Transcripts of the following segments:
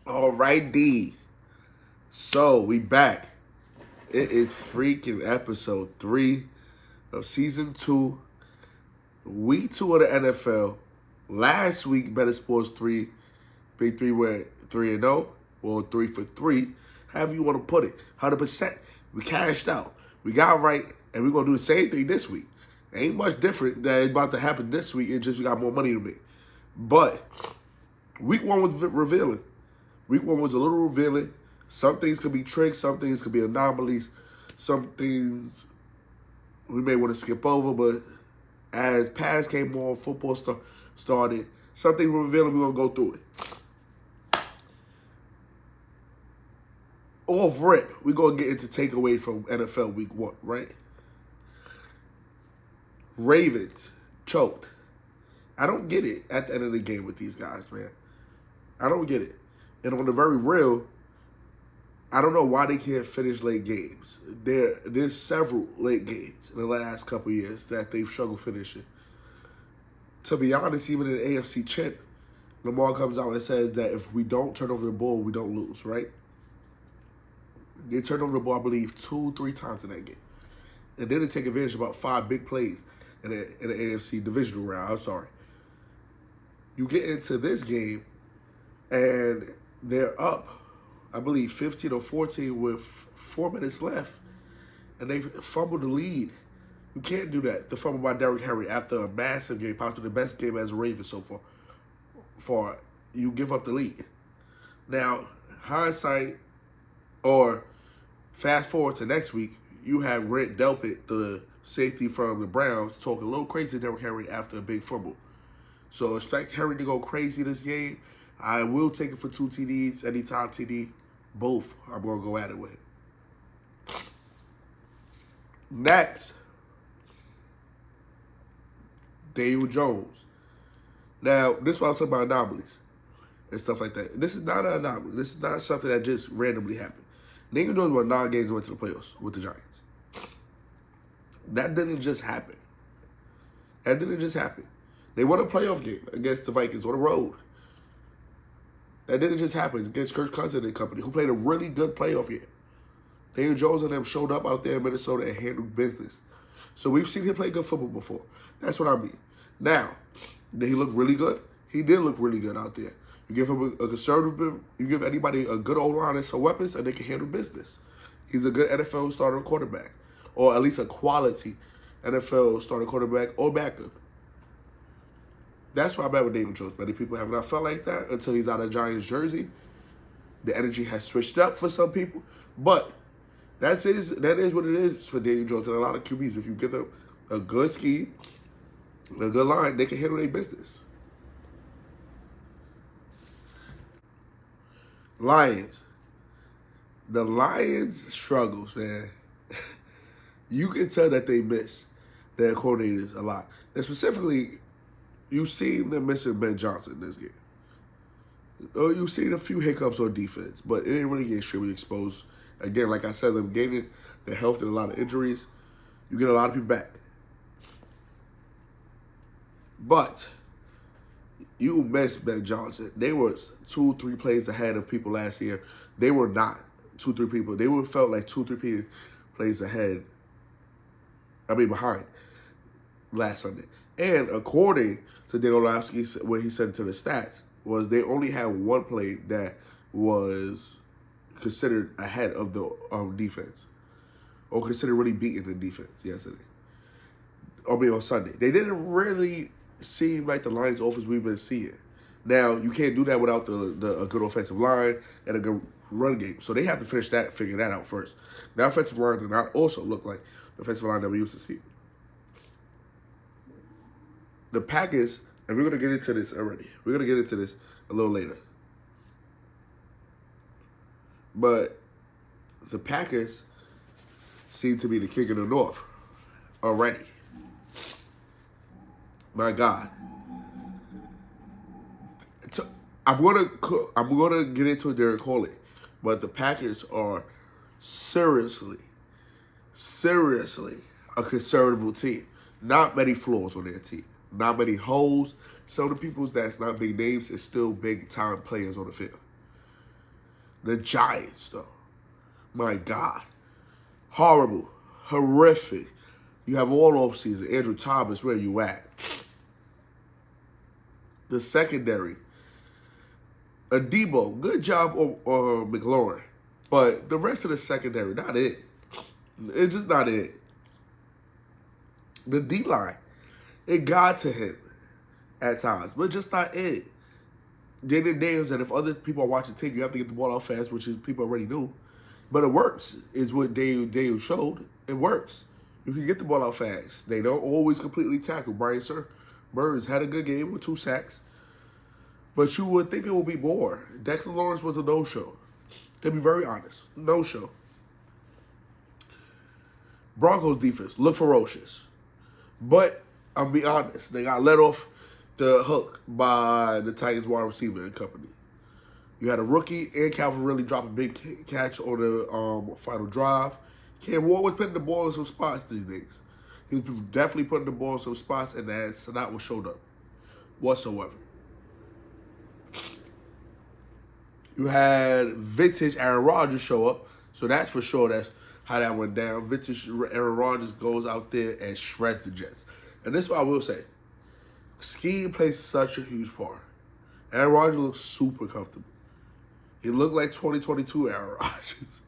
All right, D. So we back. It is freaking episode 3 of season 2, week 2 of the NFL. Last week, Bettorsports 3, Big 3 went 3-0, or 3 for 3, however you want to put it. 100%. We cashed out. We got right, and we're going to do the same thing this week. Ain't much different that is about to happen this week. It's just we got more money to make. But week 1 was revealing. Week 1 was a little revealing. Some things could be tricks. Some things could be anomalies. Some things we may want to skip over. But as pass came on, football started, something revealing, we're going to go through it. Off rip, we're going to get into takeaway from NFL week 1, right? Ravens choked. I don't get it at the end of the game with these guys, man. I don't get it. And on the very real, I don't know why they can't finish late games. There's several late games in the last couple of years that they've struggled finishing. To be honest, even in the AFC chip, Lamar comes out and says that if we don't turn over the ball, we don't lose, right? They turned over the ball, I believe, 2-3 times in that game. And then they take advantage of about 5 big plays in the AFC divisional round. I'm sorry. You get into this game, and they're up, I believe, 15 or 14 with 4 minutes left, and they fumbled the lead. You can't do that. The fumble by Derrick Henry after a massive game, possibly the best game as a Raven so far. You give up the lead. Now, hindsight, or fast forward to next week, you have Grant Delpit, the safety from the Browns, talking a little crazy to Derrick Henry after a big fumble. So expect Henry to go crazy this game. I will take it for 2 TDs, anytime TD. Both I'm going to go at it with. Next, Daniel Jones. Now, this is what I'm talking about, anomalies and stuff like that. This is not an anomaly. This is not something that just randomly happened. Daniel Jones won 9 games and went to the playoffs with the Giants. That didn't just happen. They won a playoff game against the Vikings on the road. That didn't just happen. It's against Kirk Cousins and company, who played a really good playoff year. Daniel Jones and them showed up out there in Minnesota and handled business. So we've seen him play good football before. That's what I mean. Now, did he look really good? He did look really good out there. You give him a conservative, you give anybody a good O-line and some weapons, and they can handle business. He's a good NFL starter quarterback, or at least a quality NFL starter quarterback or backup. That's why I'm at with Daniel Jones. Many people have not felt like that until he's out of Giants jersey. The energy has switched up for some people. But that is what it is for Daniel Jones and a lot of QBs. If you give them a good scheme, a good line, they can handle their business. Lions. The Lions struggles, man. You can tell that they miss their coordinators a lot. And specifically, you seen them missing Ben Johnson in this game. You've seen a few hiccups on defense, but it didn't really get extremely exposed. Again, like I said, them gaining their health and a lot of injuries, you get a lot of people back. But you miss Ben Johnson. They were 2-3 plays ahead of people last year. They were not 2-3 people. They felt like 2-3 plays ahead. Behind last Sunday. And according to Dan Orlovsky, what he said to the stats was they only had 1 play that was considered ahead of the defense, or considered really beating the defense yesterday. On Sunday. They didn't really seem like the Lions offense we've been seeing. Now, you can't do that without a good offensive line and a good run game. So they have to figure that out first. The offensive line did not also look like the offensive line that we used to see. The Packers, and we're going to get into this already. We're going to get into this a little later. But the Packers seem to be the king of the North already. My God. I'm gonna get into Derek Coley, but the Packers are seriously a conservative team. Not many flaws on their team. Not many holes. Some of the people that's not big names is still big time players on the field. The Giants, though. My God. Horrible. Horrific. You have all offseason. Andrew Thomas, where you at? The secondary. Adebo, good job on McLaurin. But the rest of the secondary, not it. It's just not it. The D-line, it got to him at times, but just not it. Jaden Daniels, and if other people are watching tape, you have to get the ball out fast, which is people already knew. But it works, is what Daniels showed. It works. You can get the ball out fast. They don't always completely tackle. Brian Burns had a good game with 2 sacks. But you would think it would be more. Dexter Lawrence was a no-show. To be very honest, no-show. Broncos defense look ferocious. But I'll be honest, they got let off the hook by the Titans wide receiver and company. You had a rookie and Calvin really drop a big catch on the final drive. Cam Ward was putting the ball in some spots these days. He was definitely putting the ball in some spots, and that's not what showed up whatsoever. You had vintage Aaron Rodgers show up, so that's for sure. That's how that went down. Vintage Aaron Rodgers goes out there and shreds the Jets. And this is what I will say. Scheme plays such a huge part. Aaron Rodgers looks super comfortable. He looked like 2022 Aaron Rodgers.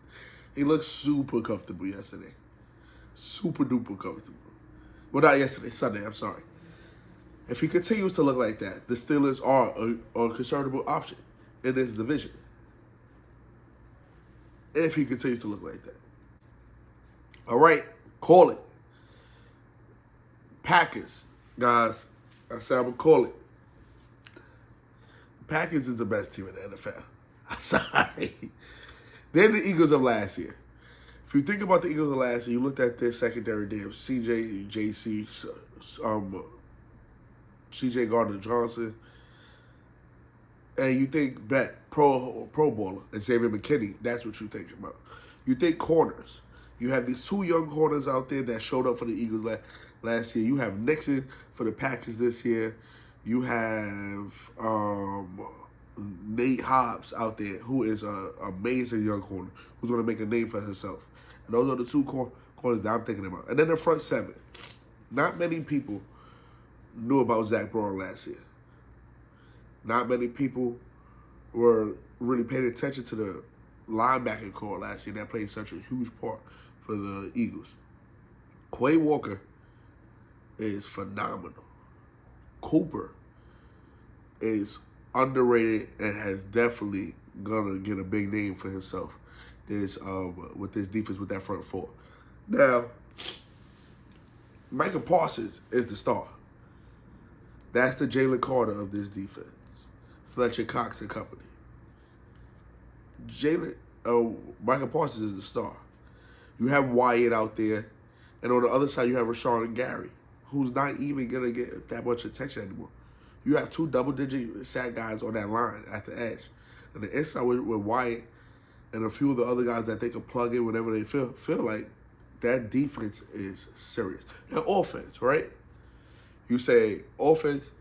He looked super comfortable yesterday. Super duper comfortable. Well, not yesterday, Sunday, I'm sorry. If he continues to look like that, the Steelers are a conservative option in this division. If he continues to look like that. All right, call it. Packers, guys. I said I'm going to call it. Packers is the best team in the NFL. I'm sorry. They're the Eagles of last year. If you think about the Eagles of last year, you looked at their secondary there, CJ, JC, CJ Gardner-Johnson, and you think Pro Bowler and Xavier McKinney, that's what you think about. You think corners. You have these 2 young corners out there that showed up for the Eagles last year. You have Nixon for the Packers this year. You have Nate Hobbs out there, who is an amazing young corner, who's going to make a name for himself. And those are the 2 corners that I'm thinking about. And then the front 7. Not many people knew about Zach Braun last year. Not many people were really paying attention to the linebacking core last year that played such a huge part for the Eagles. Quay Walker is phenomenal. Cooper is underrated and has definitely gonna get a big name for himself with this defense with that front 4. Now, Micah Parsons is the star. That's the Jalen Carter of this defense. Fletcher Cox and company. Micah Parsons is the star. You have Wyatt out there, and on the other side you have Rashawn and Gary, who's not even gonna get that much attention anymore. You have 2 double-digit sack guys on that line at the edge. And the inside with Wyatt and a few of the other guys that they can plug in whenever they feel like, that defense is serious. Now, offense, right? You say offense,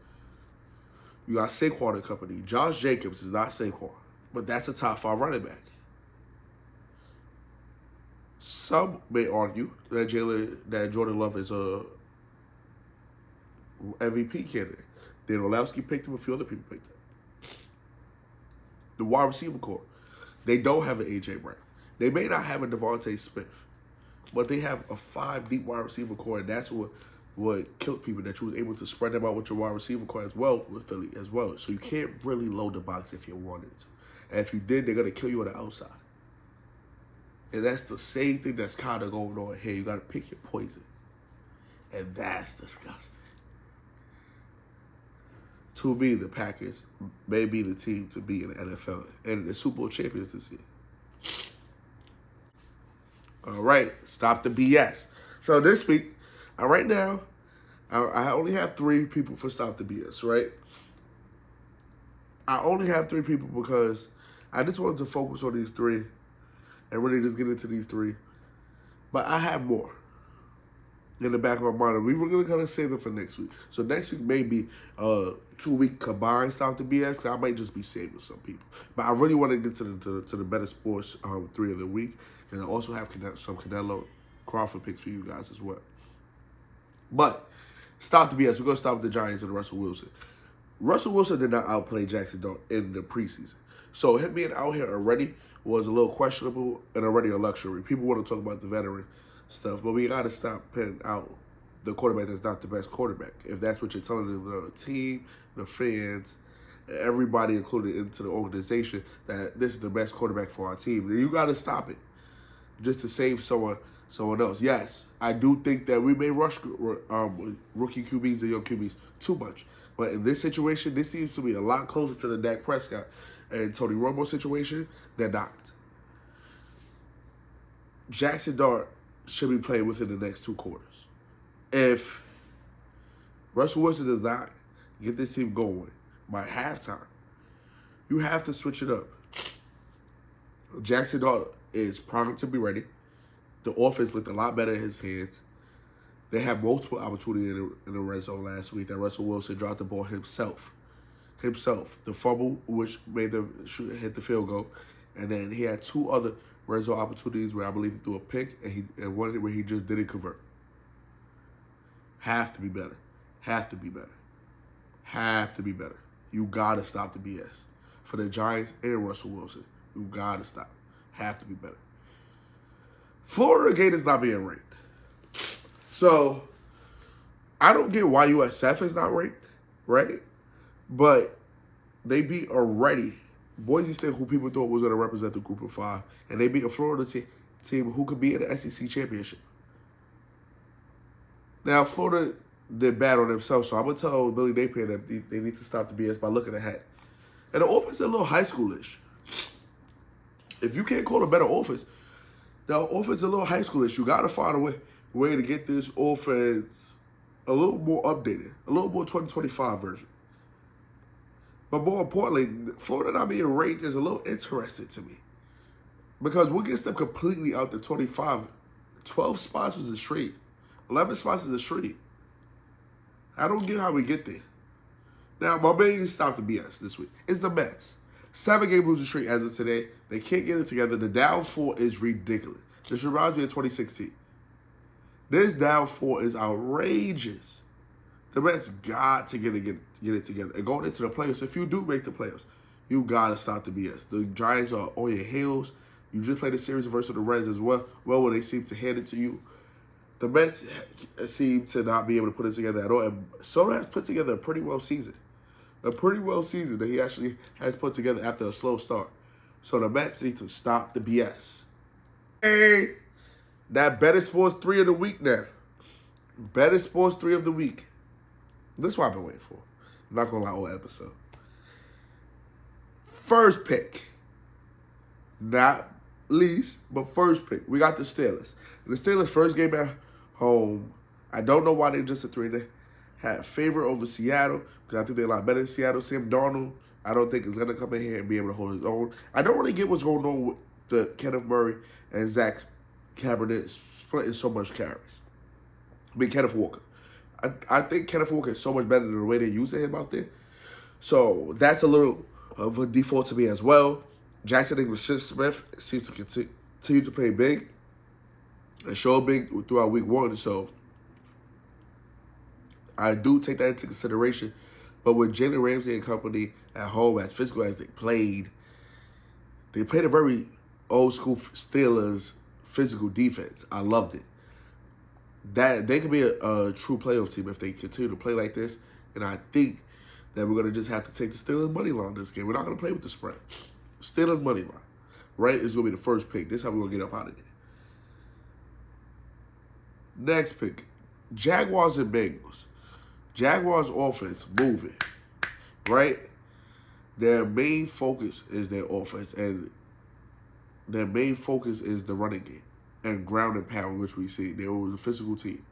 you got Saquon and company. Josh Jacobs is not Saquon, but that's a top 5 running back. Some may argue that Jordan Love is a MVP candidate. Dan Orlovsky picked him, a few other people picked him. The wide receiver core, they don't have an A.J. Brown. They may not have a Devontae Smith, but they have a 5-deep wide receiver core, and that's what killed people, that you was able to spread them out with your wide receiver core as well with Philly as well. So you can't really load the box if you wanted to. And if you did, they're going to kill you on the outside. And that's the same thing that's kind of going on here. You got to pick your poison. And that's disgusting. To me, the Packers may be the team to be in the NFL and the Super Bowl champions this year. All right, stop the BS. So this week, right now, I only have 3 people for Stop the BS, right? I only have 3 people because I just wanted to focus on these 3 and really just get into these 3. But I have more. in the back of my mind. We were going to kind of save them for next week. So next week may be 2-week combined Stop the BS. Cause I might just be saving some people. But I really want to get to the Better Sports 3 of the week. And I also have some Canelo Crawford picks for you guys as well. But Stop the BS. We're going to start with the Giants and Russell Wilson. Russell Wilson did not outplay Jackson Dart in the preseason. So him being out here already was a little questionable and already a luxury. People want to talk about the veteran stuff, but we got to stop putting out the quarterback that's not the best quarterback. If that's what you're telling the team, the fans, everybody included into the organization, that this is the best quarterback for our team, then you got to stop it just to save someone else. Yes, I do think that we may rush rookie QBs and young QBs too much. But in this situation, this seems to be a lot closer to the Dak Prescott and Tony Romo situation than not. Jackson Dart should be playing within the next 2 quarters. If Russell Wilson does not get this team going by halftime, you have to switch it up. Jackson Dart is primed to be ready. The offense looked a lot better in his hands. They had multiple opportunities in the red zone last week that Russell Wilson dropped the ball himself. The fumble, which made them hit the field goal. And then he had 2 other red zone opportunities where I believe he threw a pick and one where he just didn't convert. Have to be better. You got to stop the BS. For the Giants and Russell Wilson, you got to stop. Have to be better. Florida Gators not being ranked. So, I don't get why USF is not ranked, right? But they beat already Boise State, who people thought was going to represent the group of 5, and they beat a Florida team who could be in the SEC championship. Now, Florida did bad on themselves, so I'm going to tell Billy Napier that they need to stop the BS by looking ahead. And the offense is a little high schoolish. If you can't call a better offense, the offense is a little high schoolish. You got to find a way to get this offense a little more updated, a little more 2025 version. But more importantly, Florida not being ranked is a little interesting to me. Because what gets them completely out the 25, 12 spots was a street. 11 spots is a street. I don't get how we get there. Now, my main stop the BS this week is the Mets. 7-game losing streak as of today. They can't get it together. The downfall is ridiculous. This reminds me of 2016. This downfall is outrageous. The Mets got to get it together. And going into the playoffs, if you do make the playoffs, you got to stop the BS. The Giants are on your heels. You just played a series versus the Reds as well, where they seem to hand it to you. The Mets seem to not be able to put it together at all. And Soto has put together a pretty well season. A pretty well season that he actually has put together after a slow start. So the Mets need to stop the BS. Hey, that Better Sports 3 of the week now. Better Sports 3 of the week. This is what I've been waiting for. I'm not going to lie, all episode. First pick. Not least, but first pick. We got the Steelers. And the Steelers' first game at home. I don't know why they just a 3. They had favor over Seattle because I think they're a lot better than Seattle. Sam Darnold, I don't think is going to come in here and be able to hold his own. I don't really get what's going on with the Kenneth Murray and Zach Cabernet splitting so much carries. I mean, Kenneth Walker. I think Kenneth Walker is so much better than the way they're using him out there. So that's a little of a default to me as well. Jackson Smith seems to continue to play big and show big throughout week 1. So I do take that into consideration. But with Jalen Ramsey and company at home, as physical as they played a very old school Steelers physical defense. I loved it. That they could be a true playoff team if they continue to play like this. And I think that we're going to just have to take the Steelers money line this game. We're not going to play with the spread. Steelers money line, right, is going to be the first pick. This is how we're going to get up out of there. Next pick, Jaguars and Bengals. Jaguars offense moving, right? Their main focus is their offense, and their main focus is the running game and ground and pound, which we see. They were a physical team.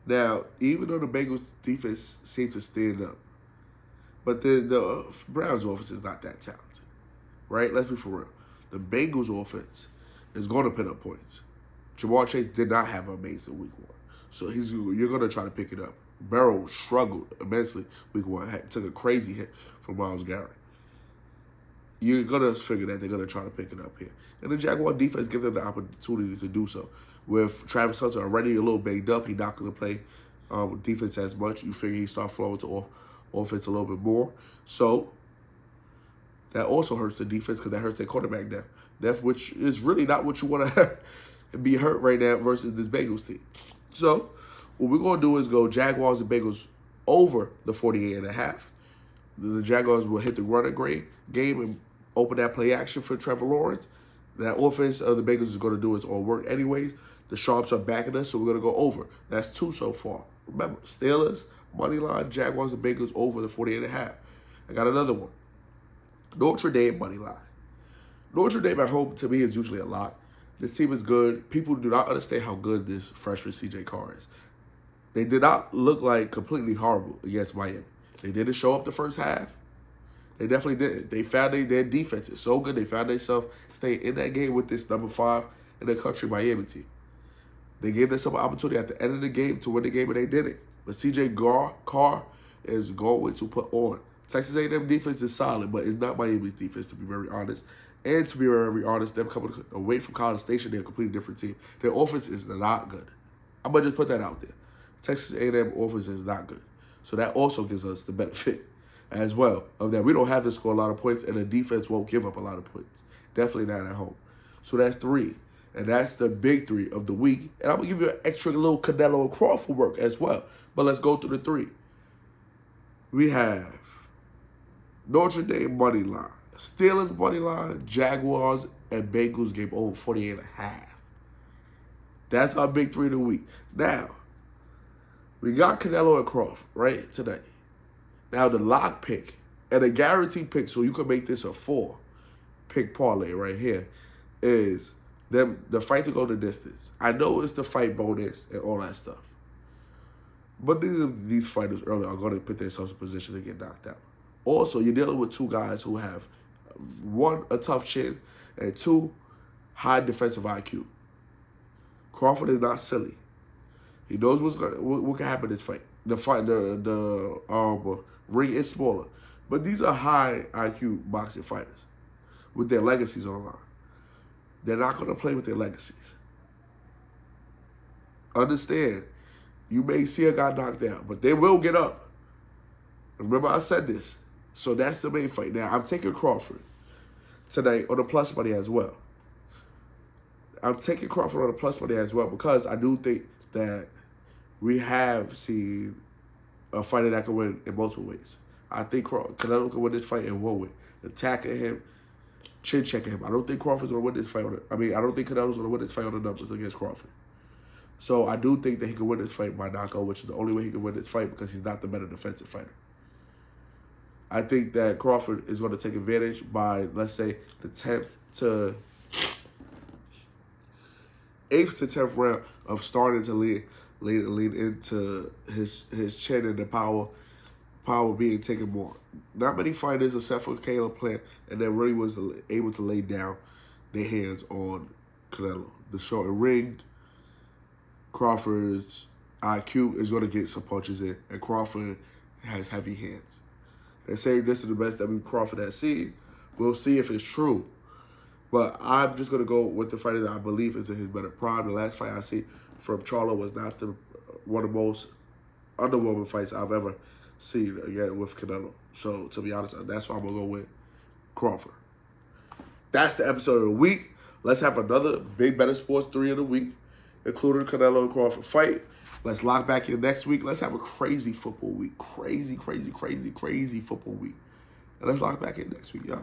Now, even though the Bengals defense seems to stand up, but the Browns offense is not that talented, right? Let's be for real. The Bengals offense is going to put up points. Jamar Chase did not have an amazing week 1. So you're going to try to pick it up. Barrow struggled immensely week 1, took a crazy hit from Myles Garrett. You're going to figure that they're going to try to pick it up here. And the Jaguar defense gives them the opportunity to do so. With Travis Hunter already a little banged up, he's not going to play defense as much. You figure he start flowing to offense a little bit more. So that also hurts the defense because that hurts their quarterback depth, which is really not what you want to be hurt right now versus this Bengals team. So what we're going to do is go Jaguars and Bengals over the 48.5. The Jaguars will hit the running game and open that play action for Trevor Lawrence. That offense of the Bengals is going to do its own work anyways. The Sharps are backing us, so we're going to go over. That's 2 so far. Remember, Steelers, money line, Jaguars and Bengals over the 48.5. I got another one. Notre Dame money line. Notre Dame at home, to me, is usually a lock. This team is good. People do not understand how good this freshman C.J. Carr is. They did not look like completely horrible against Miami. They didn't show up the first half. They definitely didn't. They found their defense is so good. They found themselves staying in that game with this number 5 in the country Miami team. They gave themselves an opportunity at the end of the game to win the game, and they did it. But C.J. Carr is going to put on. Texas A&M defense is solid, but it's not Miami's defense, to be very honest. And to be very honest, them coming away from College Station, they're a completely different team. Their offense is not good. I'm going to just put that out there. Texas A&M offense is not good. So that also gives us the benefit as well of that. We don't have to score a lot of points, and the defense won't give up a lot of points. Definitely not at home. So that's 3. And that's the big 3 of the week. And I'm going to give you an extra little Canelo and Crawford work as well. But let's go through the 3. We have Notre Dame money line, Steelers money line, Jaguars, and Bengals game over 48.5. That's our big 3 of the week. Now, we got Canelo and Crawford, right, today. Now, the lock pick and a guaranteed pick, so you can make this a 4-pick parlay right here, is the fight to go the distance. I know it's the fight bonus and all that stuff. But neither of these fighters early are going to put themselves in position to get knocked out. Also, you're dealing with 2 guys who have, 1, a tough chin, and 2, high defensive IQ. Crawford is not silly. He knows what can happen in this fight. The ring is smaller. But these are high IQ boxing fighters with their legacies on the line. They're not going to play with their legacies. Understand, you may see a guy knocked down, but they will get up. Remember, I said this. So that's the main fight. Now, I'm taking Crawford tonight on the plus money as well. I'm taking Crawford on the plus money as well because I do think that we have seen a fighter that can win in multiple ways. I think Canelo can win this fight in one way. Attacking him, chin-checking him. I don't think Crawford's going to win this fight. I don't think Canelo's going to win this fight on the numbers against Crawford. So I do think that he can win this fight by knockout, which is the only way he can win this fight because he's not the better defensive fighter. I think that Crawford is going to take advantage by, let's say, the 8th to 10th round of starting to lead into his chin and the power being taken more. Not many fighters, except for Caleb Plant, and that really was able to lay down their hands on Canelo. The short and ringed, Crawford's IQ is going to get some punches in, and Crawford has heavy hands. They say this is the best that Crawford has seen. We'll see if it's true. But I'm just going to go with the fighter that I believe is in his better prime. The last fight I see from Charlo was not one of the most underwhelming fights I've ever seen again with Canelo. So, to be honest, that's why I'm going to go with Crawford. That's the episode of the week. Let's have another big Bettorsports 3 of the week, including Canelo and Crawford fight. Let's lock back in next week. Let's have a crazy football week. Crazy football week. And let's lock back in next week, y'all.